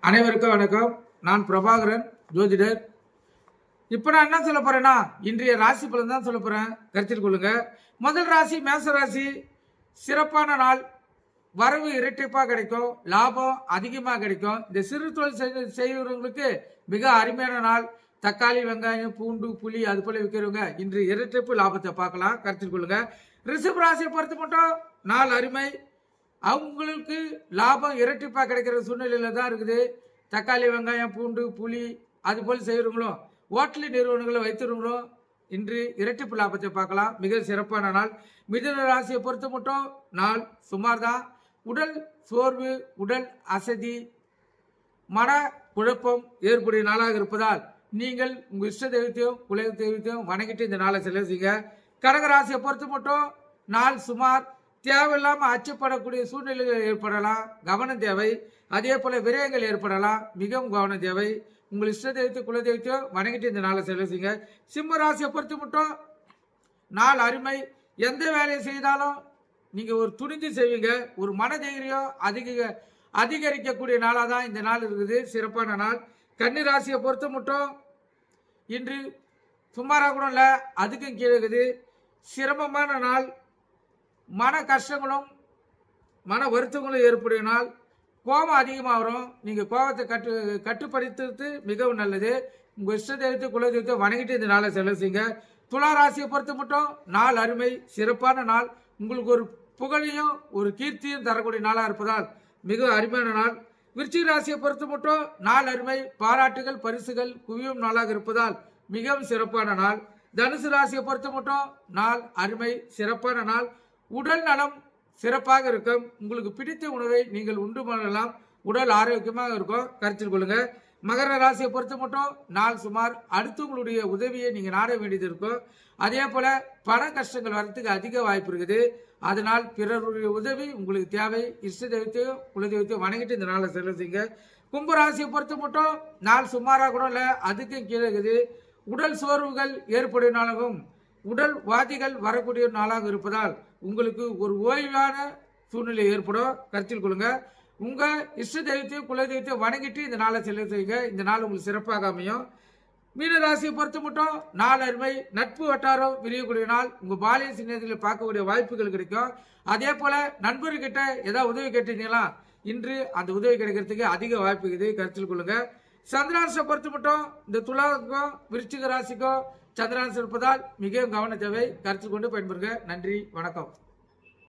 அனைவருக்கும் வணக்கம். நான் பிரபாகரன், ஜோதிடர். இப்போ நான் என்ன சொல்ல போறேன்னா, இன்றைய ராசி பலன் தான் சொல்ல போறேன். கருத்தில் கொள்ளுங்க. முதல் ராசி மேச ராசி. சிறப்பான நாள். வரவு இரட்டிப்பாக கிடைக்கும், லாபம் அதிகமாக கிடைக்கும். இந்த சிறு தொழில் செய்கிறவங்களுக்கு மிக அருமையான நாள். தக்காளி, வெங்காயம், பூண்டு, புளி அது போல விற்கிறவங்க இன்று இரட்டிப்பு லாபத்தை பார்க்கலாம். கருத்தில் கொள்ளுங்க. ரிஷப ராசியை பொறுத்த மட்டும் நாள் அருமை. அவங்களுக்கு லாபம் இரட்டிப்பாக கிடைக்கிற சூழ்நிலையில தான் இருக்குது. தக்காளி, வெங்காயம், பூண்டு, புளி அது போல் செய்கிறவங்களும் ஹோட்டல் நிறுவனங்களை வைத்திருக்கிறோம் இன்று இரட்டிப்பு லாபத்தை பார்க்கலாம். மிக சிறப்பான நாள். மிதுன ராசியை பொறுத்த மட்டும் நாள் சுமார் தான். உடல் சோர்வு, உடல் அசதி, மன குழப்பம் ஏற்புடைய நாளாக இருப்பதால் நீங்கள் உங்கள் இஷ்ட தெய்வத்தையும் குல தெய்வத்தையும் வணங்கிட்டு இந்த நாளை செலவு செய்யுங்க. கடகராசியை பொறுத்த மட்டும் நாள் சுமார். தேவையில்லாமல் அச்சப்படக்கூடிய சூழ்நிலைகள் ஏற்படலாம், கவனம் தேவை. அதே போல விரயங்கள் ஏற்படலாம், மிகவும் கவனம் தேவை. உங்கள் இஷ்ட தெய்வத்தை குல தெய்வத்தையும் வணங்கிட்டு இந்த நாளை செலவு செய்யுங்க. சிம்ம ராசியை பொறுத்து மட்டும் நாள் அருமை. எந்த வேலையை செய்தாலும் நீங்கள் ஒரு துணிஞ்சு செய்வீங்க. ஒரு மன தைரியம் அதிகரிக்கக்கூடிய நாளாக தான் இந்த நாள் இருக்குது. சிறப்பான நாள். கன்னி ராசியை பொறுத்த மட்டும் இன்று சுமாராக கூட இல்லை, அதுக்கும் கீழே இருக்குது. சிரமமான நாள். மன கஷ்டங்களும் மன வருத்தங்களும் ஏற்படைய நாள். கோபம் அதிகமாக வரும். நீங்கள் கோபத்தை கட்டுப்படுத்துறது மிகவும் நல்லது. உங்கள் இஷ்ட தெய்வத்தை குல தெய்வத்தை வணங்கிட்டு இந்த நாளை செலவு செய்யுங்க. துலா ராசியை பொறுத்த மட்டும் நாள் அருமை. சிறப்பான நாள். உங்களுக்கு ஒரு புகழையும் ஒரு கீர்த்தியும் தரக்கூடிய நாளாக இருப்பதால் மிக அருமையான நாள். விருச்சிக ராசியை பொறுத்த மட்டும் நாள் அருமை. பாராட்டுகள் பரிசுகள் குவியும் நாளாக இருப்பதால் மிகவும் சிறப்பான நாள். தனுசு ராசியை பொறுத்த மட்டும் நாள் அருமை. சிறப்பான நாள். உடல் நலம் சிறப்பாக இருக்கும். உங்களுக்கு பிடித்த உணவை நீங்கள் உண்டு பண்ணலாம். உடல் ஆரோக்கியமாக இருக்கும். கருத்தில் கொள்ளுங்க. மகர ராசியை பொறுத்த மட்டும் நாள் சுமார். அடுத்தவங்களுடைய உதவியை நீங்கள் நாட வேண்டியது இருக்கும். அதே போல பண கஷ்டங்கள் வரத்துக்கு அதிக வாய்ப்பு இருக்குது. அதனால் பிறருடைய உதவி உங்களுக்கு தேவை. இஷ்ட தெய்வத்தையும் குலதெய்வத்தையும் வணங்கிட்டு இந்த நாளை செலவு செய்யுங்க. கும்பராசியை பொறுத்த மட்டும் நாள் சுமாராக கூட இல்லை, அதுக்கும் கீழே இருக்குது. உடல் சோர்வுகள் ஏற்படுவதாகவும் உடல் வாதிகள் வரக்கூடிய நாளாக இருப்பதால் உங்களுக்கு ஒரு ஓய்வான சூழ்நிலை ஏற்படும். கருத்தில் கொள்ளுங்க. உங்க இஷ்ட தெய்வத்தையும் குல தெய்வத்தையும் வணங்கிட்டு இந்த நாளை செலவு செய்யுங்க. இந்த நாள் உங்களுக்கு சிறப்பாக அமையும். மீன ராசியை பொறுத்த மட்டும் நாள் அருமை. நட்பு வட்டாரம் விரியக்கூடிய நாள். உங்க பாலிய சின்னத்தில் பார்க்கக்கூடிய வாய்ப்புகள் கிடைக்கும். அதே போல நண்பர்கிட்ட ஏதாவது உதவி கேட்டீங்களா, இன்று அந்த உதவி கிடைக்கிறதுக்கு அதிக வாய்ப்பு இருக்குது. கருத்தில் கொள்ளுங்க. சந்திராசை பொறுத்த மட்டும் இந்த துலாவுக்கும் விருச்சிக ராசிக்கும் சந்திராசம் இருப்பதால் மிகவும் கவன தேவை. கருத்தில் கொண்டு பயன்பெறுங்க. நன்றி, வணக்கம்.